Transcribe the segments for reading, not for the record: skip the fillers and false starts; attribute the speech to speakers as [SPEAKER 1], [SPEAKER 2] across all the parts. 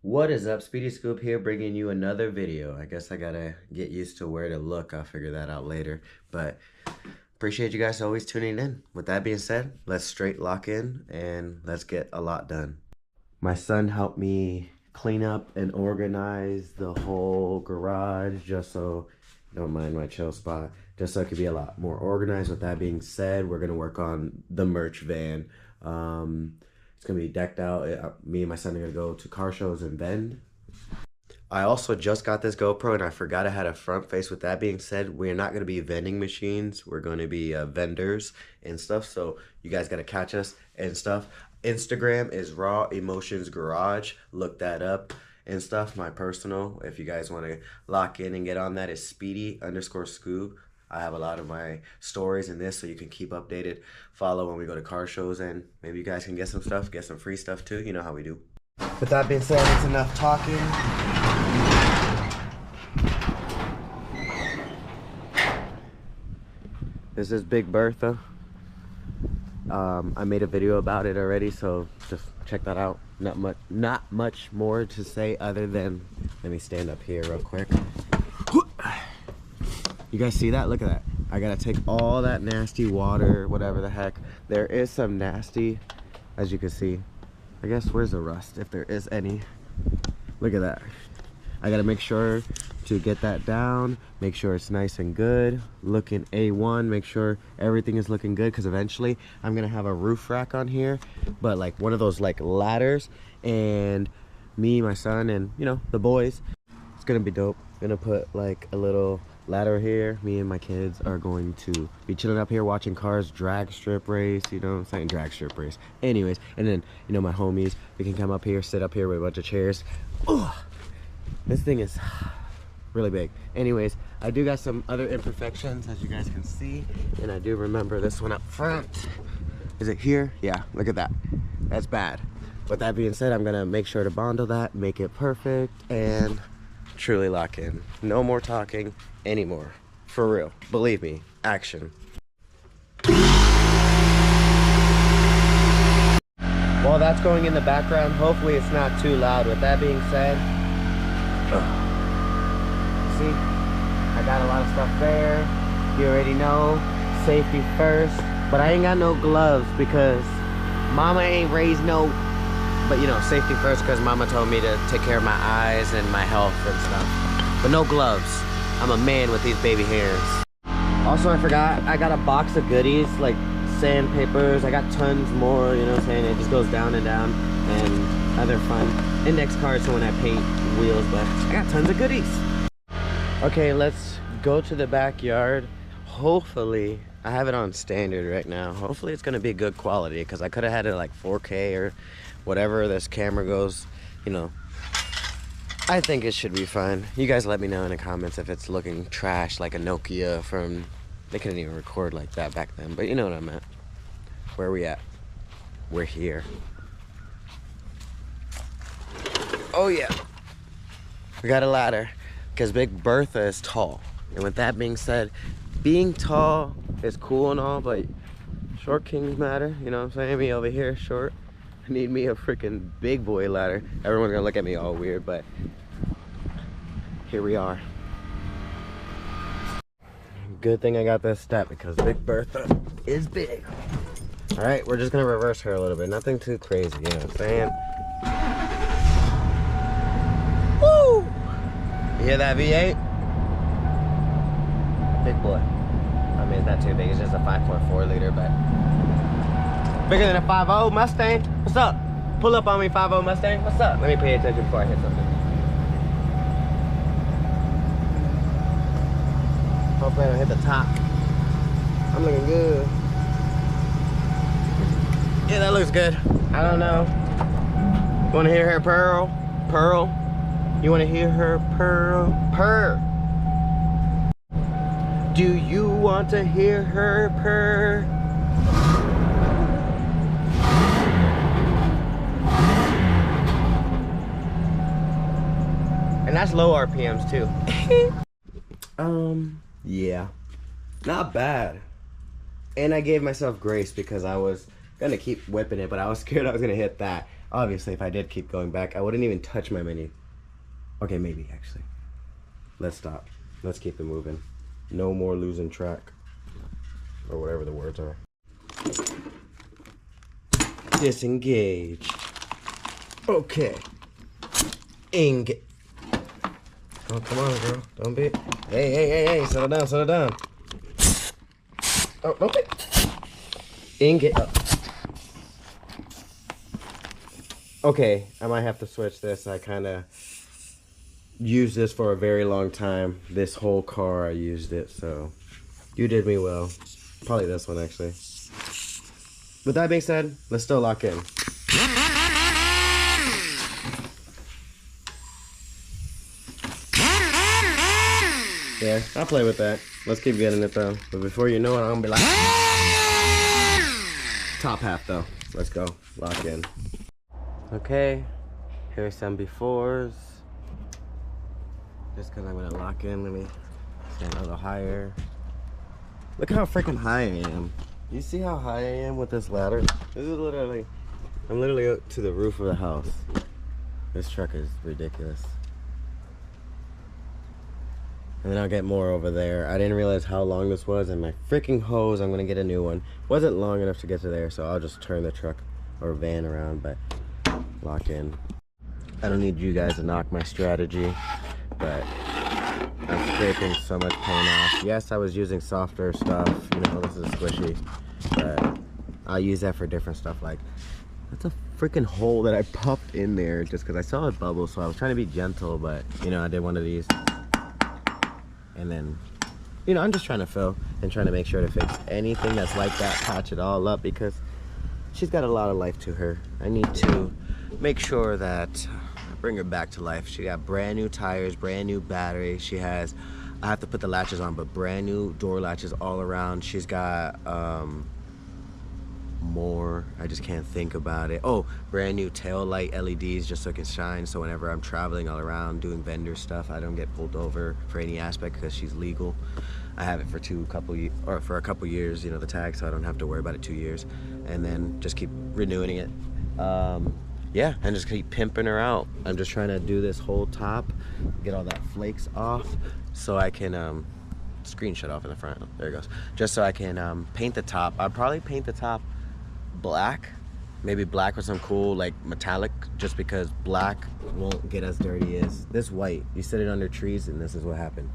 [SPEAKER 1] What is up, Speedy Scoop here, bringing you another video. I guess I gotta get used to where to look. I'll figure that out later. But appreciate you guys always tuning in. With that being said, let's straight lock in and let's get a lot done. My son helped me clean up and organize the whole garage just so, don't mind my chill spot, just so it could be a lot more organized. With that being said, we're gonna work on the merch van. It's gonna be decked out. Me and my son are gonna go to car shows and vend. I also just got this GoPro and I forgot I had a front face. With that being said, we're not gonna be vending machines. We're gonna be vendors and stuff. So you guys gotta catch us and stuff. Instagram is Raw Emotions Garage. Look that up and stuff. My personal, if you guys want to lock in and get on that, is Speedy_Scoop. I have a lot of my stories in this so you can keep updated. Follow when we go to car shows, and maybe you guys can get some stuff, get some free stuff too. You know how we do. With that being said, it's enough talking. This is Big Bertha. I made a video about it already, so just check that out. Not much more to say other than, let me stand up here real quick. You guys see that? Look at that. I gotta take all that nasty water, whatever the heck. There is some nasty, as you can see. I guess, where's the rust, if there is any? Look at that. I gotta make sure to get that down, make sure it's nice and good, looking A1, make sure everything is looking good, because eventually I'm gonna have a roof rack on here, but like one of those like ladders, and me, my son, and you know, the boys, it's gonna be dope. I'm gonna put like a little ladder here. Me and my kids are going to be chilling up here watching cars drag strip race, you know what I'm saying? Drag strip race. Anyways, and then, you know, my homies, we can come up here, sit up here with a bunch of chairs. Ugh. This thing is really big. Anyways, I do got some other imperfections, as you guys can see, and I do remember this one up front. Is it here? Yeah, look at that. That's bad. With that being said, I'm gonna make sure to bondle that, make it perfect, and truly lock in. No more talking anymore. For real. Believe me. Action. While that's going in the background, hopefully it's not too loud. With that being said, see, I got a lot of stuff there. You already know, safety first. But I ain't got no gloves because mama ain't raised no, but you know, safety first, because mama told me to take care of my eyes and my health and stuff. But no gloves. I'm a man with these baby hairs. Also, I forgot, I got a box of goodies like sandpapers. I got tons more, you know what I'm saying? It just goes down and down, and other fun index cards for when I paint wheels, but I got tons of goodies. Okay, let's go to the backyard. Hopefully, I have it on standard right now. Hopefully it's gonna be good quality, because I could have had it like 4K or whatever this camera goes, you know. I think it should be fine. You guys let me know in the comments if it's looking trash like a Nokia from, they couldn't even record like that back then, but you know what I meant. Where are we at? We're here. Oh yeah. We got a ladder, because Big Bertha is tall. And with that being said, being tall is cool and all, but short kings matter, you know what I'm saying? Me over here, short. I need me a freaking big boy ladder. Everyone's gonna look at me all weird, but here we are. Good thing I got this step, because Big Bertha is big. All right, we're just gonna reverse her a little bit. Nothing too crazy, you know what I'm saying? Woo! You hear that V8? Big boy. I mean, it's not too big. It's just a 5.4 liter, but bigger than a 5.0 Mustang. What's up? Pull up on me, 5.0 Mustang. What's up? Let me pay attention before I hit something. Hopefully I don't hit the top. I'm looking good. Yeah, that looks good. I don't know. You wanna hear her purr? Pearl? You wanna hear her purr? Purr! Do you want to hear her purr? And that's low RPMs too. Yeah. Not bad. And I gave myself grace because I was gonna keep whipping it, but I was scared I was gonna hit that. Obviously, if I did keep going back, I wouldn't even touch my mini. Okay, maybe actually. Let's stop. Let's keep it moving. No more losing track. Or whatever the words are. Disengage. Okay. Engage. Oh, come on, girl. Don't be. Hey. Settle down, settle down. Oh, okay. Engage. Oh. Okay, I might have to switch this. I kind of used this for a very long time. This whole car, I used it, so you did me well. Probably this one, actually. With that being said, let's still lock in. Yeah, I'll play with that. Let's keep getting it, though. But before you know it, I'm gonna be like... Top half, though. Let's go. Lock in. Okay, here's some befores. Just because I'm gonna lock in, let me stand a little higher. Look how freaking high I am. You see how high I am with this ladder? This is literally, I'm literally up to the roof of the house. This truck is ridiculous. And then I'll get more over there. I didn't realize how long this was, and my freaking hose, I'm gonna get a new one. Wasn't long enough to get to there, so I'll just turn the truck or van around, but lock in. I don't need you guys to knock my strategy, but I'm scraping so much paint off. Yes, I was using softer stuff, you know, this is squishy, but I'll use that for different stuff. Like, that's a freaking hole that I popped in there just because I saw it bubble, so I was trying to be gentle, but, you know, I did one of these. And then, you know, I'm just trying to fill and trying to make sure to fix anything that's like that, patch it all up, because she's got a lot of life to her. I need to make sure that I bring her back to life. She got brand new tires, brand new battery. She has, I have to put the latches on, but brand new door latches all around. She's got more, I just can't think about it. Oh, brand new tail light LEDs just so it can shine, so whenever I'm traveling all around doing vendor stuff, I don't get pulled over for any aspect because she's legal. I have it for a couple years, you know, the tag, so I don't have to worry about it 2 years, and then just keep renewing it. Yeah, and just keep pimping her out. I'm just trying to do this whole top, get all that flakes off, so I can screen shut off in the front. Oh, there it goes. Just so I can paint the top. I'll probably paint the top black, maybe black with some cool like metallic, just because black won't get as dirty as this white. You set it under trees and this is what happened.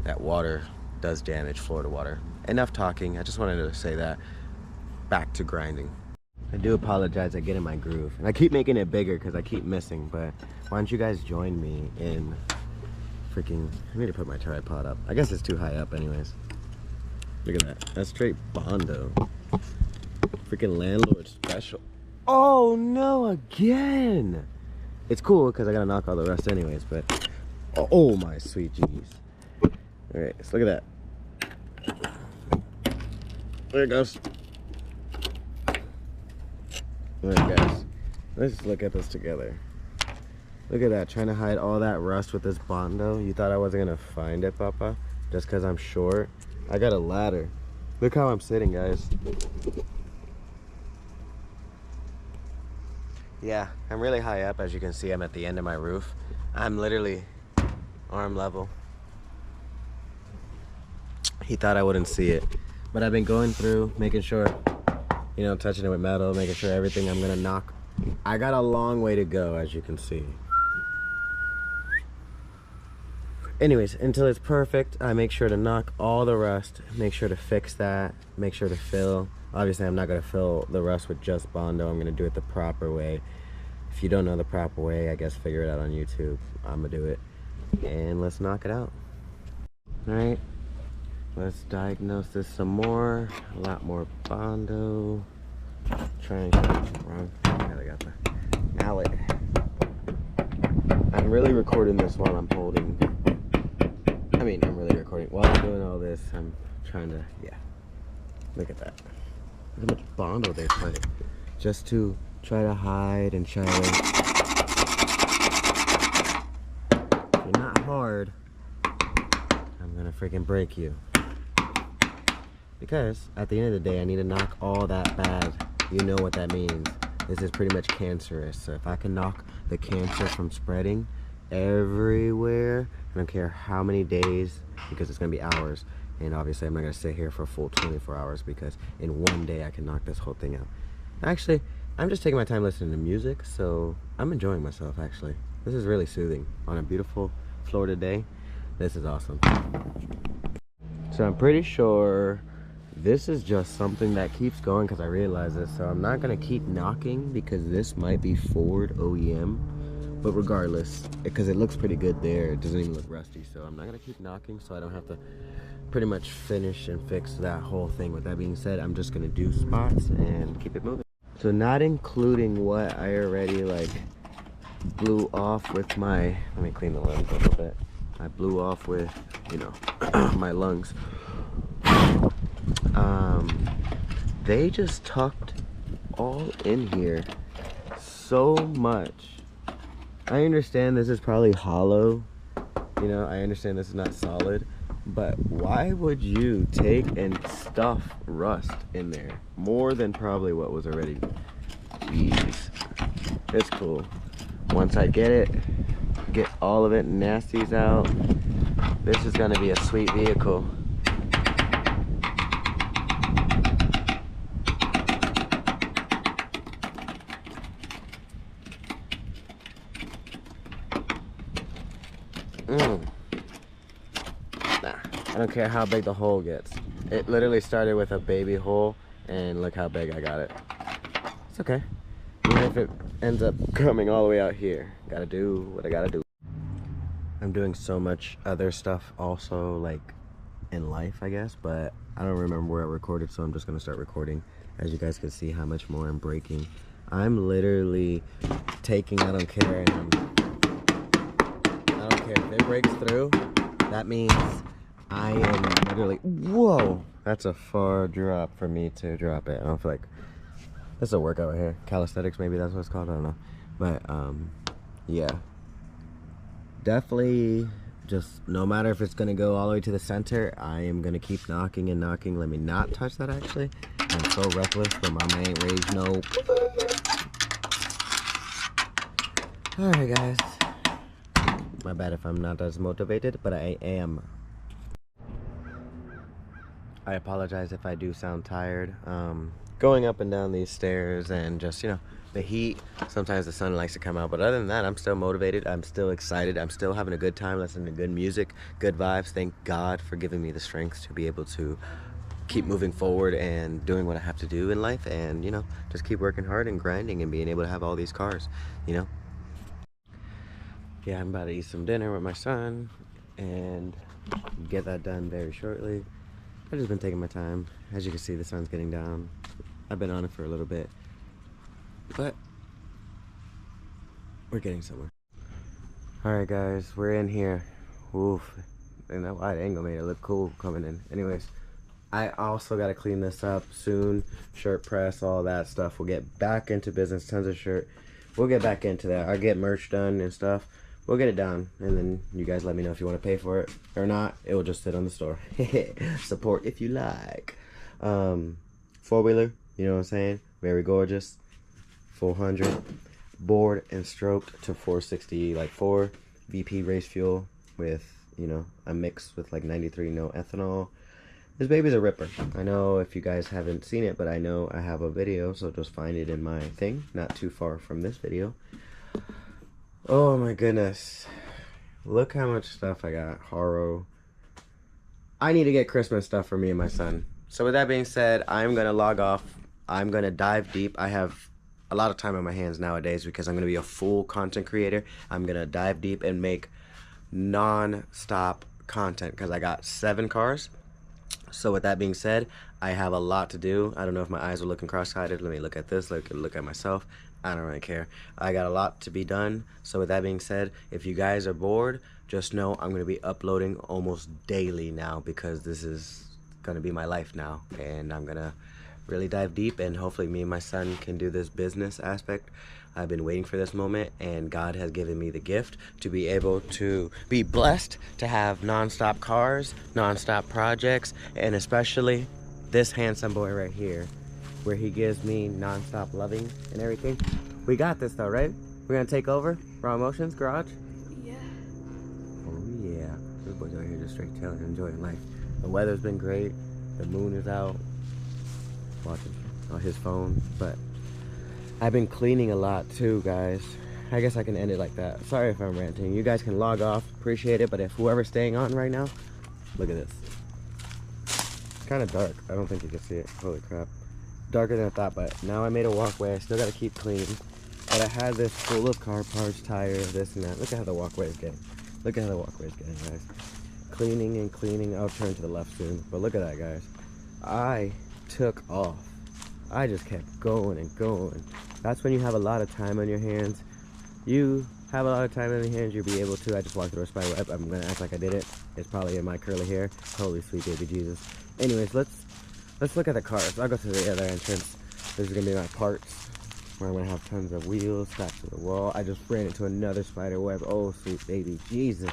[SPEAKER 1] That water does damage Florida water. Enough talking, I just wanted to say that. Back to grinding. I do apologize, I get in my groove and I keep making it bigger because I keep missing, but why don't you guys join me in freaking, I need to put my tripod up. I guess it's too high up anyways. Look at that, that's straight Bondo. Freaking landlord special. Oh no, again. It's cool because I gotta knock all the rust anyways, but oh my sweet jeez. All right, let's look at that. There it goes. All right guys, let's look at this together. Look at that, trying to hide all that rust with this Bondo. You thought I wasn't gonna find it, Papa? Just because I'm short? I got a ladder. Look how I'm sitting, guys. Yeah, I'm really high up. As you can see, I'm at the end of my roof. I'm literally arm level. He thought I wouldn't see it, but I've been going through, making sure, you know, touching it with metal, making sure everything I'm gonna knock. I got a long way to go, as you can see. Anyways, until it's perfect, I make sure to knock all the rust, make sure to fix that, make sure to fill. Obviously, I'm not gonna fill the rust with just Bondo. I'm gonna do it the proper way. If you don't know the proper way, I guess figure it out on YouTube. I'm gonna do it. And let's knock it out. All right, let's diagnose this some more. A lot more Bondo. Try and get it wrong. I got the mallet. I'm really recording this while I'm holding. I'm really recording. While I'm doing all this, I'm trying to, yeah. Look at that. Look how much Bondo they put. Just to try to hide and try to... If you're not hard, I'm gonna freaking break you. Because at the end of the day, I need to knock all that bad. You know what that means. this is pretty much cancerous. So if I can knock the cancer from spreading everywhere, I don't care how many days, because it's gonna be hours, and obviously I'm not gonna sit here for a full 24 hours, because in one day I can knock this whole thing out. Actually, I'm just taking my time listening to music, so I'm enjoying myself. Actually, this is really soothing on a beautiful Florida day. This is awesome. So I'm pretty sure this is just something that keeps going because I realize this. So I'm not gonna keep knocking because this might be Ford OEM, but regardless, because it looks pretty good there, it doesn't even look rusty. So I'm not gonna keep knocking, so I don't have to pretty much finish and fix that whole thing. With that being said, I'm just gonna do spots and keep it moving. So not including what I already like blew off with my, let me clean the lens a little bit. I blew off with, you know, my lungs. They just tucked all in here so much. I understand this is probably hollow, you know, I understand this is not solid, but why would you take and stuff rust in there more than probably what was already? Jeez, it's cool. Once I get all of it nasties out, this is gonna be a sweet vehicle. Nah, I don't care how big the hole gets. It literally started with a baby hole, and look how big I got it. It's okay. Even if it ends up coming all the way out here, gotta do what I gotta do. I'm doing so much other stuff also, like in life, I guess, but I don't remember where I recorded, so I'm just gonna start recording. As you guys can see how much more I'm breaking. I'm literally taking, I don't care, and I don't care if it breaks through. That means I am literally, whoa, that's a far drop for me to drop it. I don't feel like, this is a workout right here. Calisthenics, maybe that's what it's called, I don't know. But yeah, definitely just no matter if it's gonna go all the way to the center, I am gonna keep knocking and knocking. Let me not touch that actually. I'm so reckless, but mama ain't raised no. Alright guys, my bad if I'm not as motivated, but I am. I apologize if I do sound tired. Going up and down these stairs and just, you know, the heat, sometimes the sun likes to come out, but other than that, I'm still motivated, I'm still excited, I'm still having a good time listening to good music, good vibes. Thank God for giving me the strength to be able to keep moving forward and doing what I have to do in life, and, you know, just keep working hard and grinding and being able to have all these cars, you know. Yeah, I'm about to eat some dinner with my son and get that done very shortly. I've just been taking my time. As you can see, the sun's getting down. I've been on it for a little bit, but we're getting somewhere. Alright guys, we're in here. Oof, and that wide angle made it look cool coming in. Anyways, I also got to clean this up soon. Shirt press, all that stuff. We'll get back into business. Tons of shirt. We'll get back into that. I'll get merch done and stuff. We'll get it done, and then you guys let me know if you want to pay for it or not. It will just sit on the store. Support if you like. Four-wheeler, you know what I'm saying? Very gorgeous. 400. Bored and stroked to 460, like 4 VP race fuel with, you know, a mix with like 93 no ethanol. This baby's a ripper. I know if you guys haven't seen it, but I know I have a video, so just find it in my thing, not too far from this video. Oh my goodness. Look how much stuff I got. Haro. I need to get Christmas stuff for me and my son. So with that being said, I'm going to log off. I'm going to dive deep. I have a lot of time on my hands nowadays because I'm going to be a full content creator. I'm going to dive deep and make non-stop content because I got 7 cars. So with that being said, I have a lot to do. I don't know if my eyes are looking cross-eyed. Let me look at this, look at myself. I don't really care. I got a lot to be done. So with that being said, if you guys are bored, just know I'm going to be uploading almost daily now because this is going to be my life now. And I'm going to really dive deep, and hopefully me and my son can do this business aspect. I've been waiting for this moment, and God has given me the gift to be able to be blessed to have non-stop cars, non-stop projects, and especially this handsome boy right here where he gives me non-stop loving and everything. We got this though, right? We're gonna take over Raw Emotionz garage?
[SPEAKER 2] Yeah.
[SPEAKER 1] Oh yeah. This boy's out here just straight chilling, enjoying life. The weather's been great. The moon is out. Watching on his phone. But I've been cleaning a lot too, guys. I guess I can end it like that. Sorry if I'm ranting. You guys can log off. Appreciate it. But if whoever's staying on right now, look at this. It's kind of dark. I don't think you can see it. Holy crap. Darker than I thought, but now I made a walkway. I still got to keep clean. But I had this full of car parts, tires, this and that. Look at how the walkway is getting. Look at how the walkway is getting, guys. Cleaning and cleaning. I'll turn to the left soon. But look at that, guys. I took off. I just kept going and going. That's when you have a lot of time on your hands. You have a lot of time on your hands, you'll be able to. I just walked through a spider web. I'm gonna act like I did it. It's probably in my curly hair. Holy sweet baby Jesus. Anyways, let's look at the cars. I'll go to the other entrance. This is gonna be my parts, where I'm gonna have tons of wheels stacked to the wall. I just ran into another spider web. Oh sweet baby Jesus.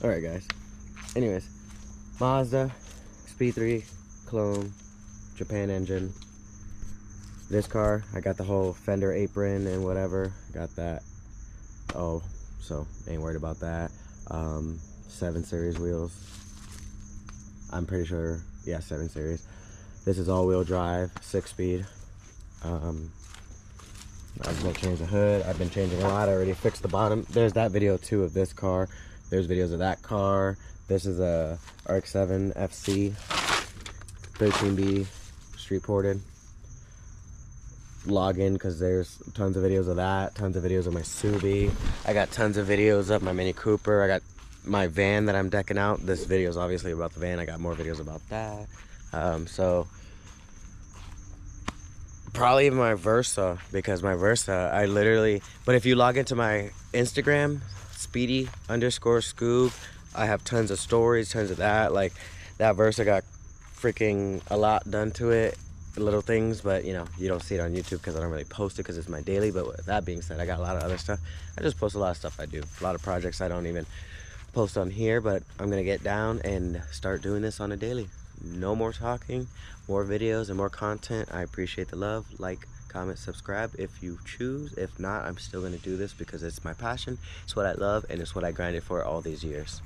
[SPEAKER 1] Alright guys. Anyways, Mazda, Speed 3, clone, Japan engine. This car, I got the whole fender apron and whatever. Got that. Oh, so ain't worried about that. 7 Series wheels. I'm pretty sure, yeah, 7 Series. This is all-wheel drive, 6-speed. I'm gonna change the hood. I've been changing a lot. I already fixed the bottom. There's that video too of this car. There's videos of that car. This is a RX-7 FC 13B street ported. Log in because there's tons of videos of that, tons of videos of my Subi. I got tons of videos of my Mini Cooper. I got my van that I'm decking out. This video is obviously about the van. I got more videos about that. So probably even my Versa, because my Versa, I literally, but if you log into my Instagram, Speedy_Scoob, I have tons of stories, tons of that. Like that Versa got freaking a lot done to it. Little things, but you know, you don't see it on YouTube because I don't really post it because it's my daily. But with that being said, I got a lot of other stuff. I just post a lot of stuff I do, a lot of projects I don't even post on here, but I'm gonna get down and start doing this on a daily. No more talking, more videos and more content. I appreciate the love. Like, comment, subscribe if you choose. If not, I'm still gonna do this because it's my passion, it's what I love, and it's what I grinded for all these years.